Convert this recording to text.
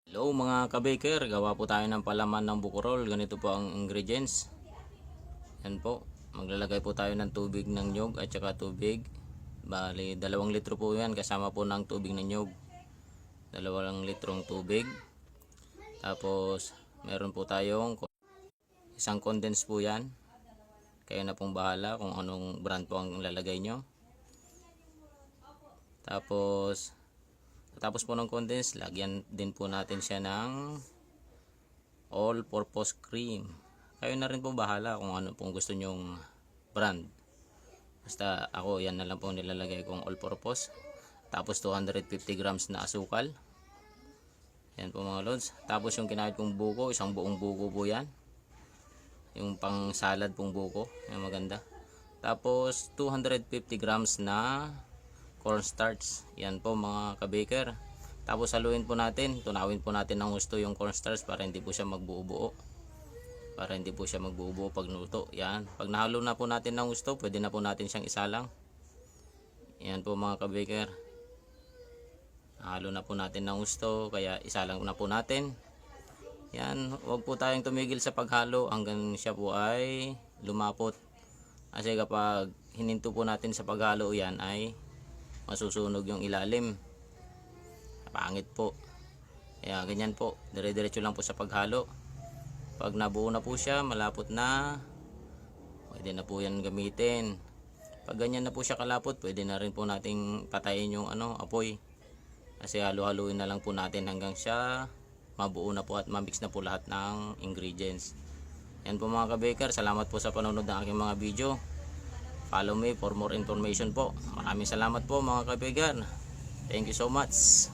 Hello mga ka-baker, gawa po tayo ng palaman ng bukurol. Ganito po ang ingredients. Yan po, maglalagay po tayo ng tubig ng nyog at saka tubig. Bali, 2 litro po yan kasama po ng tubig ng nyog. 2 litrong tubig. Tapos, meron po tayong isang condense po yan. Kayo na pong bahala kung anong brand po ang lalagay nyo. Tapos po ng condense, lagyan din po natin siya ng all-purpose cream. Kayo na rin po bahala kung ano pong gusto nyong brand. Basta ako, yan na lang po nilalagay kong all-purpose. Tapos 250 grams na asukal. Yan po mga lods. Tapos yung kinahit kong buko, isang buong buko po yan. Yung pang salad pong buko, yung maganda. Tapos 250 grams na cornstarch. Yan po mga ka-baker. Tapos haluin po natin, tunawin po natin ng gusto yung cornstarch para hindi po siya magbuo-buo. Pag luto. Yan. Pag nahalo na po natin ng gusto, pwede na po natin siyang isalang. Yan po mga ka-baker. Nahalo na po natin ng gusto, kaya isalang na po natin. Yan, huwag po tayong tumigil sa paghalo hanggang siya po ay lumapot. Kasi kapag hininto po natin sa paghalo yan ay masusunog yung ilalim. Pangit po. Kaya ganyan po, dire-diretso lang po sa paghalo. Pag nabuo na po siya, malapot na, pwede na po yan gamitin. Pag ganyan na po siya kalapot, pwede na rin po nating patayin yung apoy. Kasi halo-haluin na lang po natin hanggang siya mabuo na po at mamix na po lahat ng ingredients. Yan po mga ka-baker, salamat po sa panonood ng aking mga video. Follow me for more information po. Maraming salamat po mga ka-baker. Thank you so much.